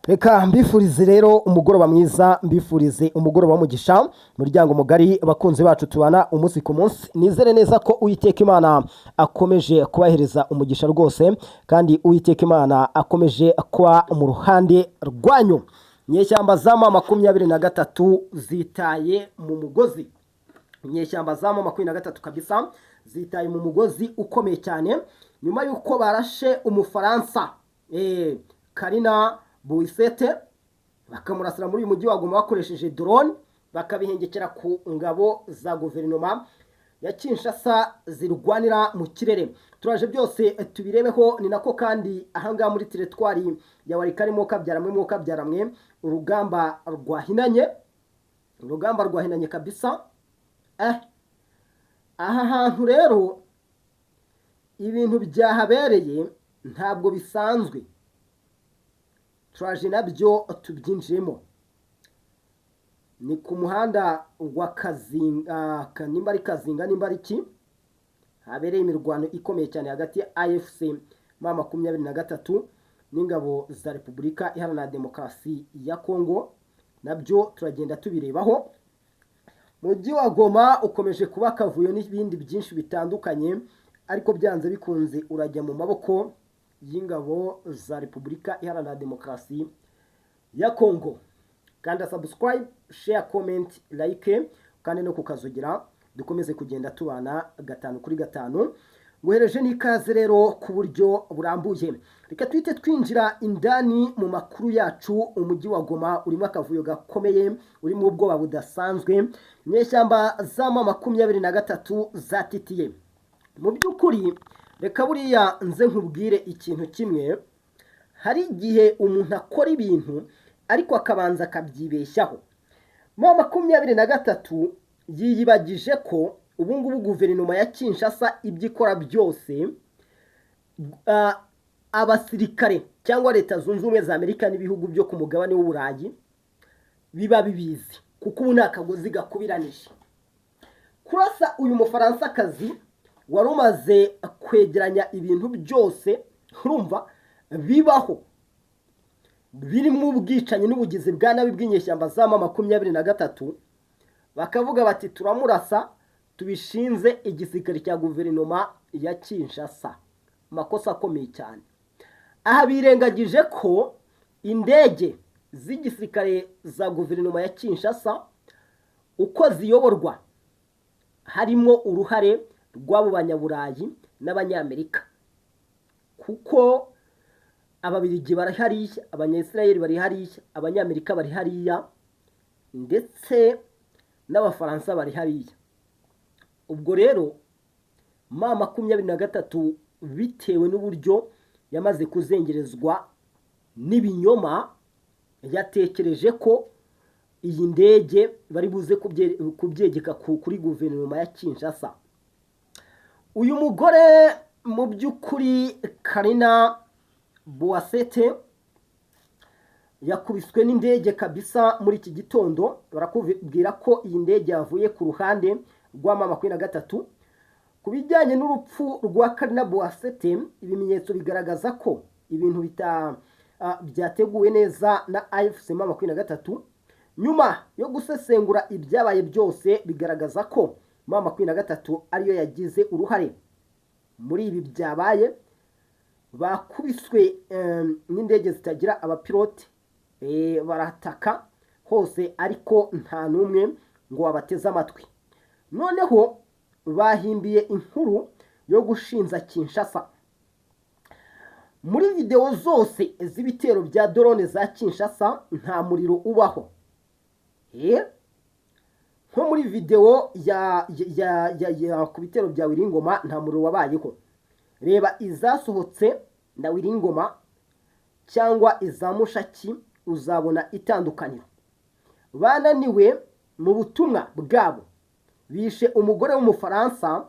Reka mbifurize rero umugoroba mwiza, mbifurize umugoroba w'umugisha, muryango mugari bakunzi bacu tubana umunsi ku munsi. Nizere neza ko Uwiteka Imana akomeje kubahereza umugisha rwose, kandi Uwiteka Imana akomeje kuba mu ruhande rwanyu. Inyeshyamba za M23 zitaye mu mugozi. Inyeshyamba za M23 kabisa zitaye mu mugozi ukomeye cyane nyuma yuko barashe umufaransa Karina Buisete, bakamurasira muri uyu mujyi wa Goma bakoresheje drone, bakabihengekera ku ngabo za guverinoma ya Kinshasa zirwanira mu kirere. Turaje byose tubirebeho, ni nako kandi ahangaha muri teritwari ya Walikale Mokabyaramwe urugamba rwahinanye kabisa. Aha hantu rero ibintu byahabereye ntabwo bisanzwe, turaje nabyo tubyinjiremo. Ni ku muhanda wa Kazinga, nimba ari Kazinga nimba ari ki, habereye imirwano ikomeye cyane hagati ya AFC M23 n'ingabo za Repubulika Iharanira Demokarasi ya Kongo. Nabyo turagenda tubirebaho. Mujyi wa Goma ukomeje kuba akavuyo n'ibindi byinshi bitandukanye, ariko byanze bikunze urajya mu maboko y'ingabo za Repubulika Iharanira Demokarasi ya Kongo. Kanda subscribe, share, comment, like, kandi no kukazugira dukomeze kugenda tubana 5 nguhereje n'ikaze rero ku buryo burambuye. Reka twite twinjira indani mu makuru yacu. Umujyi wa Goma urimo akavuyo gakomeye, urimo ubwoba budasanzwe. Inyeshyamba za M23 zatitiye. Mu by'ukuri reka buriya nze nkubwire ikintu kimwe, hari igihe umuntu akora ibintu ariko akabanza akabyibeshyaho. M23 yiyibagije ko ubungubu guverinoma ya Kinshasa ibyo ikora byose abasirikare cyangwa leta zunze ubumwe za Amerika n'ibihugu byo ku mugabane w'Uburayi biba bibizi, kuko ubu nta kagozi gakubiranije. Kurasa uyu Mufaransakazi wari umaze kwegeranya ibintu byose urumva bibaho birimo ubwicanyi n'ubugizi bwa nabi bw'inyeshyamba za M23, bakavuga bati turamurasa tubishinze igisirikare cya guverinoma ya Kinshasa. Makosa akomeye cyane. Aha birengagije ko indege z'igisirikare za guverinoma ya Kinshasa uko ziyoborwa harimo uruhare rw'abo banyaburayi n'abanyamerika, kuko ababiligi bari hariya, abanyayisirayeli bari hariya, abanyamerika bari hariya, ndetse n'abafaransa bari hariya. Ubwo rero M23 bitewe n'uburyo yamaze kuzengerezwa n'ibinyoma, yatekereje ko iyi ndege bari buze kubyegeka kuri guverinoma ya Kinshasa. Uyu mugore mu by'ukuri Karina Buisete yakubiswe n'indege kabisa muri iki gitondo. Barakubwira ko iyi ndege yavuye ku ruhande rwa M23. Ku bijyanye n'urupfu rwa Karina Buisete, ibimenyetso bigaragaza ko ibintu byateguwe neza na AFC M23. Nyuma yo gusesengura ibyabaye byose, bigaragaza ko M23 ariyo yagize uruhare muri ibi byabaye. Bakubiswe n'indege zitagira abapilote, barataka hose ariko nta n'umwe ngo wabateze amatwi. Noneho bahimbiye inkuru yo gushinza Kinshasa. Muri video zose z'ibitero bya drone za Kinshasa nta muriro ubaho. Nko muri video ya ku bitero bya Wiringoma nta muriro wabayeho. Reba izasohotse na Wiringoma cyangwa iza Mushaki uzabona itandukaniro. Bananiwe mu butumwa bwabo, bishe umugore w'umufaransa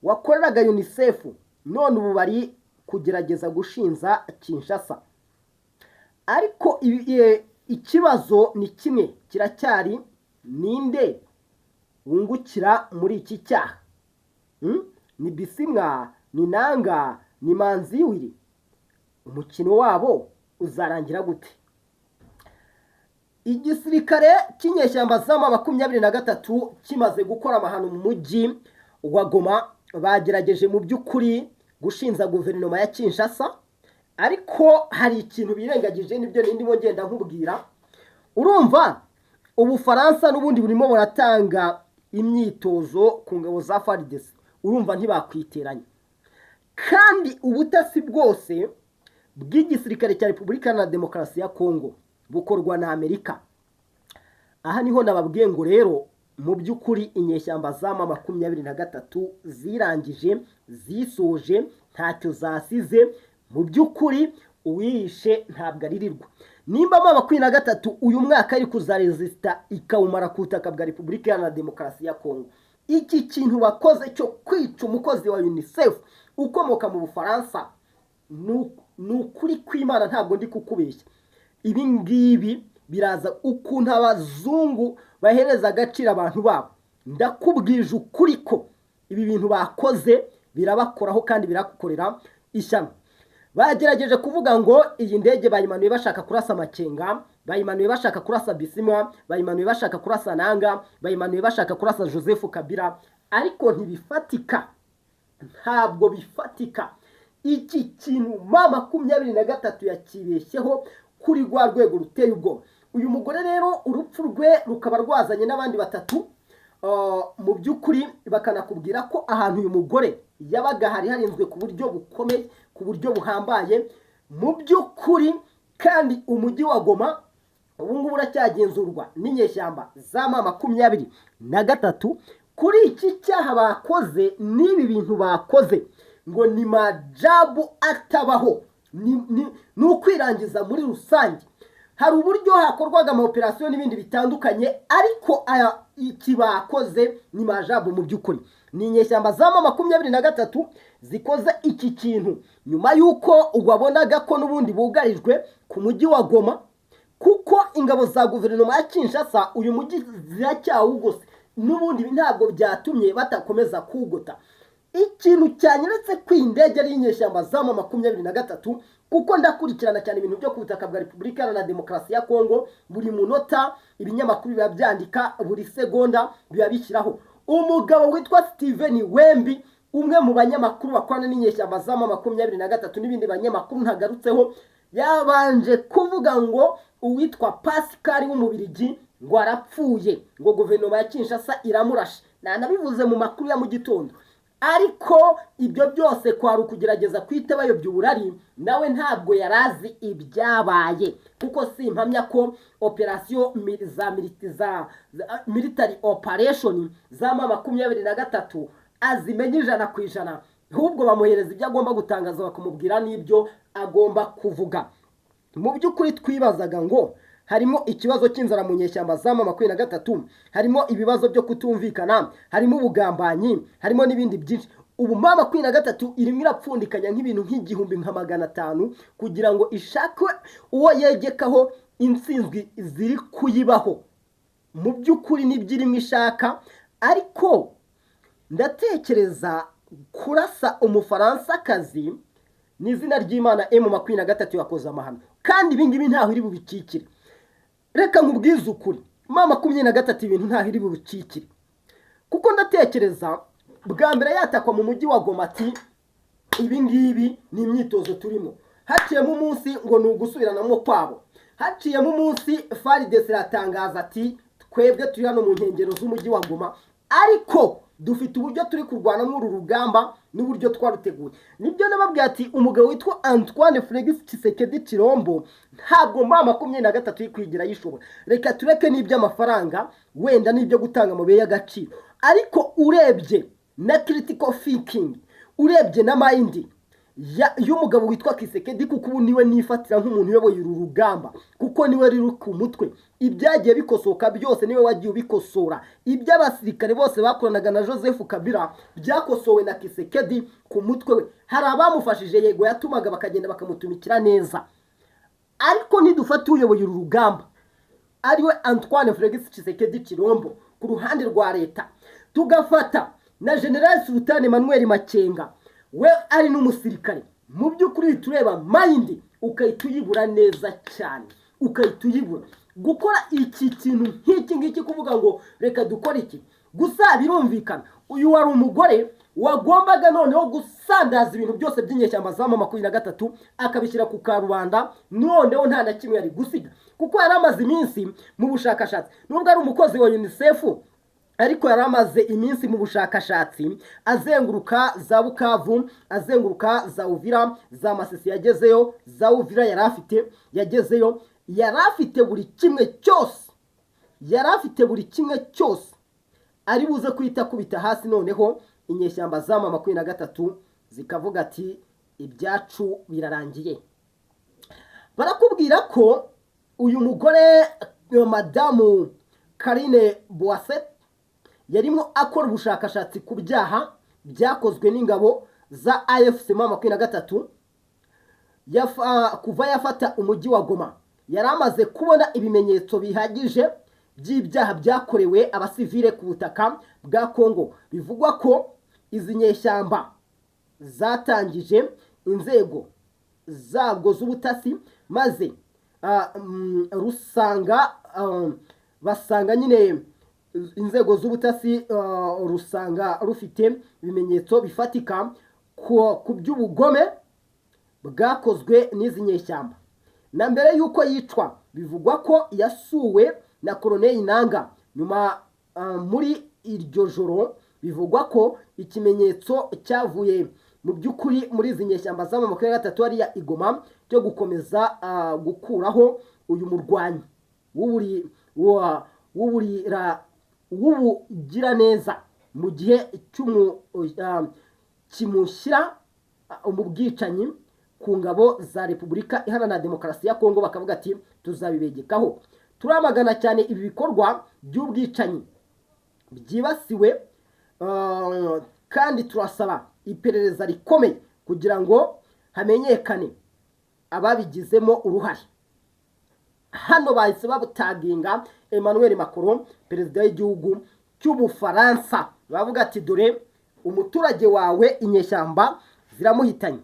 wakoreraga UNICEF, none ubu bari kugerageza gushinza Kinshasa. Ariko ikibazo ni kimwe kiracyari, ninde wungukira muri iki cyaha? Ni Bisimwa, ni Nanga, ni Manziwiri? Umukino wabo uzarangira gute? igisirikare cy'inyeshyamba z'ama 23 kimaze gukora amahano mu mujyi wa Goma, bagerageje mu by'ukuri gushinza guverinoma ya Kinshasa, ariko hari ikintu birengagije, nibyo ndimo ngenda nkubwira. Urumva Ubufaransa n'ubundi burimo buratanga imyitozo ku ngabo za FARDC, urumva ntibakwiteranya. Kandi ubutasi bwose bw'igisirikare cya Repubulika Iharanira Demokarasi ya Kongo bukorwa na Amerika. Aha niho nababwiye ngo rero mu by'ukuri inyeshyamba z'ama 23 zirangije, zisoje, ntacyo zasize. Mu by'ukuri uwishe ntabwo aririrwa. Nimba ama 23 uyu mwaka ari kuzaresista ikawumara ku butaka bwa Repubulika Iharanira Demokarasi ya Kongo, iki kintu bakoze cyo kwica umukozi wa UNICEF ukomoka mu Bufaransa, nukuri kw'Imana ntabwo ndi kukubeshya. Ibi ngibi biraza ukuntu abazungu bahereza agaciro abantu babo. Ndakubwije ukuri ko ibi bintu bakoze birabakoraho kandi birakorera ishyano. Bagerageje kuvuga ngo iyi ndege bayimanuye bashaka kurasa Makenga, bayimanuye bashaka kurasa Bisimwa, bayimanuye bashaka kurasa Nanga, bayimanuye bashaka kurasa Joseph Kabila, ariko ntibifatika, ntabwo bifatika. Iki kintu ma 23 yakibeshyeho kuri rwa rwego ruteye ubwoba. Uyu mugore rero urupfu rwe rukaba rwazanye n'abandi batatu. Mu by'ukuri bakanakubwira ko ahantu uyu mugore yabaga harinzwe ku buryo bukomeye, ku buryo buhambaye mu by'ukuri. Kandi umujyi wa Goma ubu ngubu uracyagenzurwa n'inyeshyamba z'ama 23. Kuri iki cyaha bakoze, n'ibi bintu bakoze ngo ni majabu atabaho, ni ukwirangiza muri rusange. Hari uburyo hakorwaga ama operation n'ibindi bitandukanye, ariko iki bakoze ni majabu mu by'ukuri. Ni inyeshyamba z'ama 23 zikoze iki kintu nyuma yuko ubabonaga ko n'ubundi bugarijwe ku mujyi wa Goma, kuko ingabo za guverinoma ya Kinshasa uyu mujyi ziracyawugose, n'ubundi ntabwo byatumye batakomeza kugota. Ikintu cyanyeretse kw'indege ari inyeshyamba z'ama 23, kuko ndakurikirana cyane ibintu byo ku butaka bwa Repubulika Iharanira Demokarasi ya Kongo. Buri munota ibinyamakuru biba byandika, buri segonda biba bishyiraho. Umugabo witwa Steven Wembi, umwe mu banyamakuru bakorana n'inyeshyamba z'ama 23 n'ibindi banyamakuru ntagarutseho, yabanje kuvuga ngo uwitwa Pascal w'Umubirigi ngo arapfuye, ngo guverinoma ya Kinshasa iramurashe. Nabivuze mu makuru ya mu gitondo. Ariko ibyo byose kwari ukugerageza kwita bayobya uburari, nawe ntabwo yarazi ibyabaye, kuko simpamya ko operation military operation z'ama 23 azimenye 100%. Ahubwo bamuhereza ibyo agomba gutangaza, bakamubwira n'ibyo agomba kuvuga. Mu by'ukuri twibazaga ngo harimo ikibazo cy'inzara mu nyeshyamba z'ama 23, harimo ibibazo byo kutumvikana, harimo ubugambanyi, harimo n'ibindi byinshi. Ubu ma 23 irimo irapfundikanya nk'ibintu nk'igihumbi nka 500 kugira ngo ishakwe uwo yegekaho intsinzwi ziri kuyibaho. Mu by'ukuri nibyo irimo ishaka, ariko ndatekereza kurasa Umufaransa-kazi n'izina ry'Imana M23 yakoze amahano, kandi ibi ngibi ntaho iri bubikikire. Reka nkubwize ukuri, ma 23 ibintu ntaho iri bubikikire, kuko ndatekereza bwa mbere yatakwa mu mujyi wa Goma ati ibi ngibi ni imyitozo turimo. Haciyemo umunsi ngo ni ugusubiranamo kwabo, haciyemo umunsi FARDC iratangaza ati twebwe turi hano mu nkengero z'umujyi wa Goma, ariko dufite uburyo turi kurwana muri uru rugamba n'uburyo twaruteguye. Nibyo nababwiye ati umugabo witwa Antoine Félix Tshisekedi Tshilombo ntabwo ma 23 kwigira yishobora. Reka tureke n'iby'amafaranga, wenda n'ibyo gutanga mu beya gaciro, ariko urebye na critical thinking, urebye na mind y'umugabo witwa Tshisekedi, kuko ubu niwe nifatira nk'umuntu uyoboye uru rugamba, kuko niwe riri ku mutwe. Ibyagiye bikosoka byose niwe wagiye ubikosora. Iby'abasirikare bose bakoranaga na Joseph Kabila byakosowe na Tshisekedi ku mutwe we. Hari abamufashije, yego yatumaga bakagenda bakamutumikira neza, ariko nidufata uyoboye uru rugamba ariwe Antoine Félix Tshisekedi Tshilombo ku ruhande rwa leta, tugafata na General Sultan Emmanuel Makenga we ari n'umusirikare, mu by'ukuri tureba mind ukayita uyibura neza cyane, ukahita uyibura. Gukora iki kintu nk'iki ngiki kuvuga ngo reka dukore iki, gusa birumvikana uyu wari umugore wagombaga noneho gusandaza ibintu byose by'inyeshyamba za M23 akabishyira ku karubanda, noneho nta na kimwe yari gusiga, kuko yari amaze iminsi mu bushakashatsi. Nubwo ari umukozi wa UNICEF, ariko yari amaze iminsi mu bushakashatsi azenguruka za Bukavu, azenguruka za Uvira, za Masisi yagezeyo, za Uvira yagezeyo, yari afite buri kimwe cyose ari buze kwita kubita hasi. Noneho inyeshyamba za M23 zikavuga ati ibyacu birarangiye. Barakubwira ko uyu mugore Madamu Karine Boisset yarimo akora ubushakashatsi ku byaha byakozwe n'ingabo za AFC M23 kuva yafata umujyi wa Goma. Yari amaze kubona ibimenyetso bihagije by'ibyaha byakorewe abasivile ku butaka bwa Kongo. Bivugwa ko izi nyeshyamba zatangije inzego zabwo z'ubutasi, maze basanga nyine inzego z'ubutasi rusanga rufite ibimenyetso bifatika ku by'ubugome bwakozwe n'izi nyeshyamba. Na mbere yuko yicwa bivugwa ko yasuwe na Colonel Nanga. Nyuma muri iryo joro bivugwa ko ikimenyetso cyavuye mu by'ukuri muri izi nyeshyamba za M23 ari ya Igoma cyo gukomeza gukuraho uyu murwanyi w'ubugira neza mu gihe kimushyira mu bwicanyi ku ngabo za Repubulika Iharanira Demokarasi ya Kongo. Bakavuga ati tuzabibegekaho. Turamagana cyane ibi bikorwa by'ubwicanyi byibasiwe, kandi turasaba iperereza rikomeye kugira ngo hamenyekane ababigizemo uruhare. Hano bahise babutaginga Emmanuel Macron, perezida w'igihugu cy'Ubufaransa. Bavuga ati dore umuturage wawe inyeshyamba ziramuhitanye.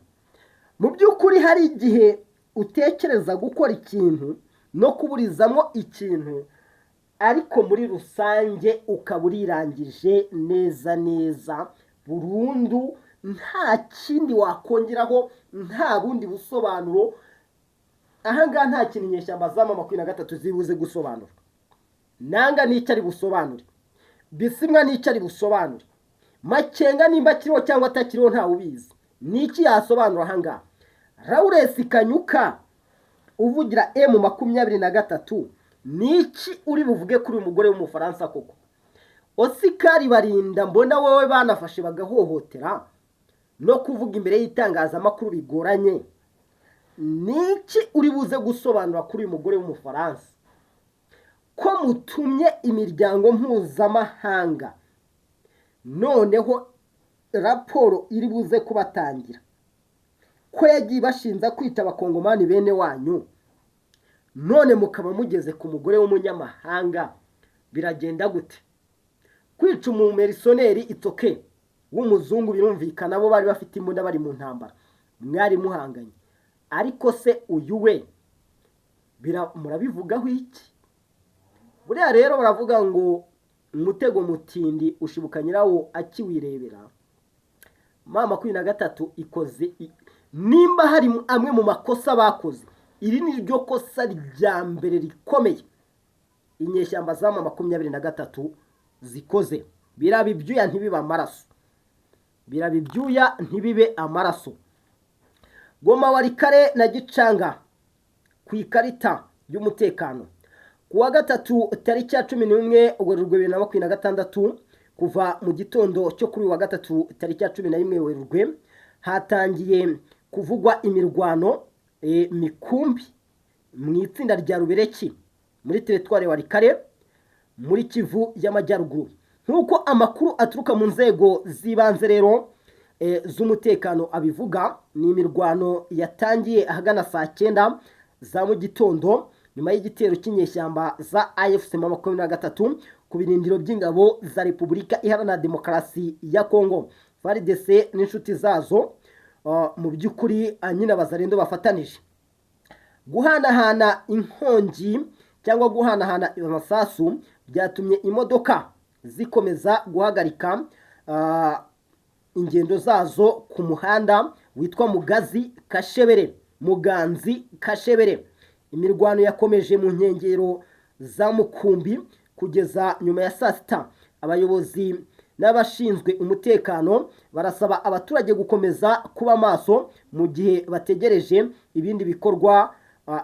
Mu by'ukuri hari igihe utekereza gukora ikintu no kuburizamo ikintu, ariko muri rusange ukaba urirangije neza burundu, nta kindi wakongeraho, nta bundi busobanuro. Ahangaha nta kintu inyeshyamba za M23 zibuze gusobanura. Nanga n'icyo ari busobanure, Bisimwa n'icyo ari busobanure, Makenga nimba kiriho cyangwa atakiriho ntawe ubizi. Niki yasobanura ahangaha? Lawrence Kanyuka uvugira M23, niki uri buvuge kuri uyu mugore w'umufaransa koko? Oscar Barinda mbona wowe banafashe bagahohotera no kuvuga imbere y'itangazamakuru bigoranye. Niki uri buze gusobanura kuri uyu mugore w'umufaransa ko mutumye imiryango mpuzamahanga, noneho raporo iri buze kubatangira ko yagiye bashinza kwita abakongomani bene wanyu, none mukaba mugeze ku mugore w'umunyamahanga? Biragenda gute? Kwica umumerisoneri itoke w'umuzungu birumvikana, bo bari bafite imbunda bari mu ntambara, mwari muhanganye. Ariko se uyu we murabivugaho iki? Buriya rero baravuga ngo umutego mutindi ushibuka nyirawo akiwirebera. M23 ikoze, nimba hari amwe mu makosa bakoze, iri ni ryo kosa rya mbere rikomeye inyeshyamba za M23 zikoze. Birabibyuya ntibibe amaraso. Goma, Warikare na Gicanga ku ikarita y'umutekano kuwa gatatu tariki ya 11 Werurwe 2026, kuva mu gitondo cyo kuri wa gatatu tariki ya 11 Werurwe hatangiye kuvugwa imirwano mikumbi mu itsinda rya Rubereki muri teritwari ya Warikare muri Kivu y'Amajyaruguru. Nkuko amakuru aturuka mu nzego z'ibanze rero z'umutekano abivuga, ni imirwano yatangiye ahagana saa 9 za mu gitondo nyuma y'igitero cy'inyeshyamba za AFC M23 ku birindiro by'ingabo za Repubulika Iharanira Demokarasi ya Kongo, FARDC n'inshuti zazo mu by'ukuri nyina bazarendo bafatanije. guhanahana inkongi cyangwa guhanahana amasasu byatumye imodoka zikomeza guhagarika ingendo zazo ku muhanda witwa Muganzi Kashebere. Imirwano yakomeje mu nkengero za Mukumbi kugeza nyuma ya saa sita. Abayobozi n'abashinzwe umutekano barasaba abaturage gukomeza kuba maso mu gihe bategereje ibindi bikorwa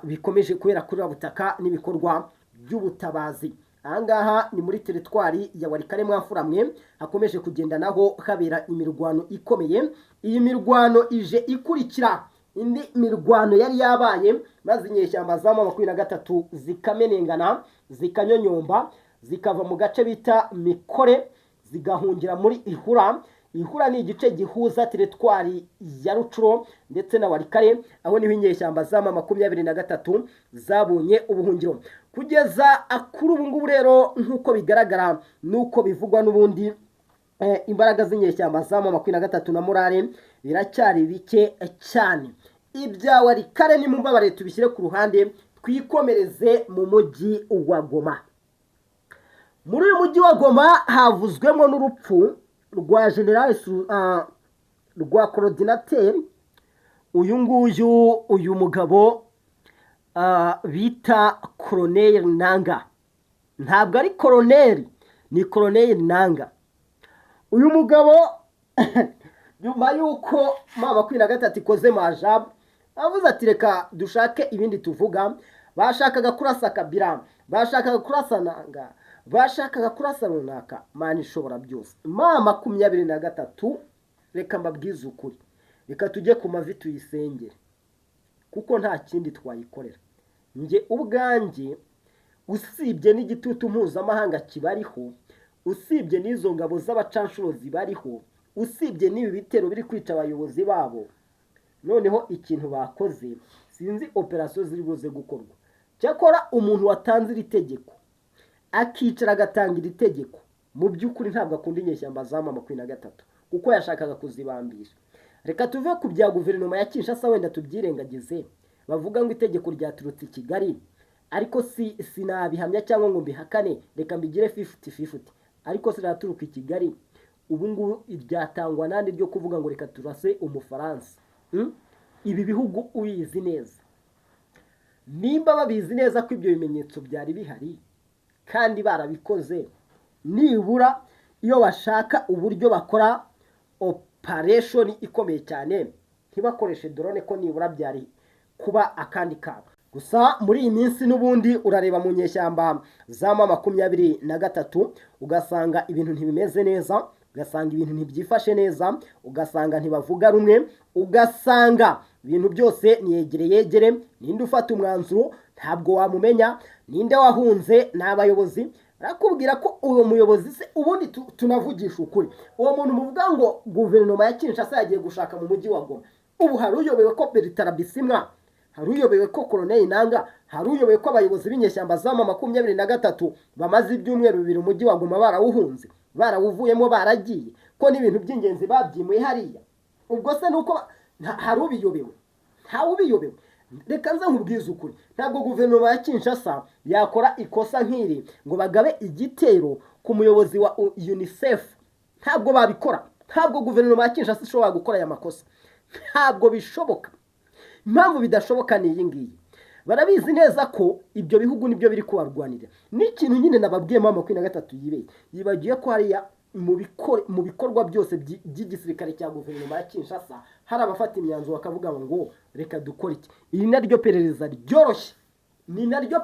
bikomeje kubera kuri butaka n'ibikorwa by'ubutabazi. Ahangaha ni muri teritwari ya Walikale Mwafuramwe hakomeje kugenda naho habera imirwano ikomeye. Iyi mirwano ije ikurikira indi mirwano yari yabaye maze inyeshyamba za M23 zikamenengana zikanyonyomba zikava mu gace bita Mikore zigahungira muri Ihura ni igice gihuza teritwari ya Rucuro ndetse na Walikale, aho niho inyeshyamba za M23 zabonye ubuhungiro. Kugeza kuri ubu ngubu rero nk'uko bigaragara nuko bivugwa n'ubundi imbaraga z'inyeshyamba za M23 na morale biracyari bike cyane. Ibya Walikale ni mumbabare tubishyire ku ruhande twikomereze mu mujyi wa Goma. Muri uyu mujyi wa Goma havuzwemo n'urupfu rwa General rwa coordinateur uyu mugabo bita Colonel Nanga. Ntabwo ari Colonel, ni Colonel Nanga. Uyu mugabo nyuma yuko M23 ikoze majabu avuze ati reka dushake ibindi tuvuga. Bashakaga kurasa Kabila, bashakaga kurasa Nanga, bashakaga kurasa runaka. Mana ishobora byose, M23 reka mbabwize ukuri, reka tujye ku mavi tuyisengere kuko nta kindi twayikorera. Nge ubwanjye usibye n'igitutu mpuzamahanga kibariho, usibye n'izo ngabo z'abacanshuro zibariho, usibye n'ibi bitero biri kwica abayobozi babo, noneho ikintu bakoze sinzi operasiyo ziri buze gukorwa. Cyakora umuntu watanze iri tegeko akicara agatanga iri tegeko mu by'ukuri ntabwo akunda inyeshyamba za M23 kuko yashakaga kuzibambisha. Reka tuve ku bya guverinoma ya Kinshasa wenda tubyirengagize, bavuga ngo itegeko ryaturutse i Kigali, ariko sinabihamya cyangwa ngo mbihakane, reka mbigire 50-50, ariko siraturuka i Kigali. Ubu ngubu iryatangwa nandi ryo kuvuga ngo reka turase Umufaransa. Ibi bihugu uyizi neza, nimba babizi neza ko ibyo bimenyetso byari bihari kandi barabikoze, nibura iyo bashaka uburyo bakora operation ikomeye cyane ntibakoreshe drone ko nibura byari kuba akandi kabo. Gusa muri iyi minsi n'ubundi urareba mu nyeshyamba za M23 ugasanga ibintu ntibimeze neza, ugasanga ibintu ntibyifashe neza, ugasanga ntibavuga rumwe, ugasanga ibintu byose yegere. Ninde ufata umwanzuro ntabwo wamumenya, ninde wahunze n'abayobozi. Barakubwira ko uwo muyobozi se ubundi tunavugisha ukuri, uwo muntu muvuga ngo guverinoma ya Kinshasa yagiye gushaka mu mujyi wa Goma. Ubu hari uyobewe ko Bertrand Bisimwa, hari uyobewe ko Colonel Nanga, hari uyobewe ko abayobozi b'inyeshyamba za M23 bamaze ibyumweru 2 umujyi wa Goma barawuhunze, barawuvuyemo, baragiye ko n'ibintu by'ingenzi babyimuye hariya. Ubwo se nuko hari ubiyobewe? Nta ubiyobewe. Reka nze nkubwize ukuri, ntabwo guverinoma ya Kinshasa yakora ikosa nk'iri ngo bagabe igitero ku muyobozi wa UNICEF. Ntabwo babikora. Ntabwo guverinoma ya Kinshasa ishobora gukora aya makosa, ntabwo bishoboka. Impamvu bidashoboka ni iyi ngiyi, barabizi neza ko ibyo bihugu nibyo biri kubarwanira. N'ikintu nyine nababwiye M23 yibagiye ko hariya mu bikorwa byose by'igisirikare cya guverinoma ya Kinshasa hari abafata imyanzuro bakavuga ngo reka dukora iki. Iri naryo perereza ryoroshye, ni naryo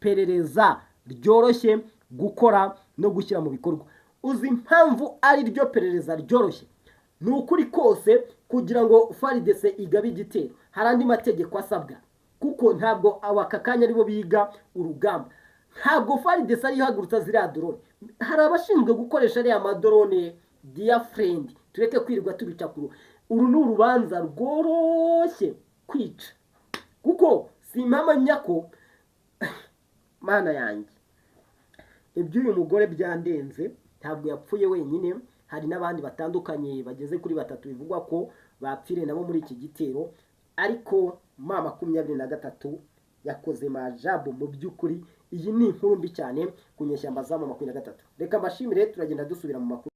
perereza ryoroshye gukora no gushyira mu bikorwa. Uzi impamvu ari ryo perereza ryoroshye? Ni ukuri kose kugira ngo FARDC igabe igitero hari andi mategeko asabwa, kuko ntabwo abakakanya aribo biga urugamba. Ntabwo FARDC ari ihagurutsa ziriya drone, hari abashinzwe gukoresha ariya madrone. Dear friend, tureke kwirirwa tubica kuru. Uru ni urubanza rworoshye kwica, kuko simpamanya ko mana yanjye iby'uyu mugore byandenze. Ntabwo yapfuye wenyine, hari n'abandi batandukanye bageze kuri 3 bivugwa ko bapfire nabo muri iki gitero. ariko ma 23 yakoze majambo mu by'ukuri. Iyi ni inkuru mbi cyane ku nyeshyamba za ma 23. Reka mbashimire, turagenda dusubira mu makuru.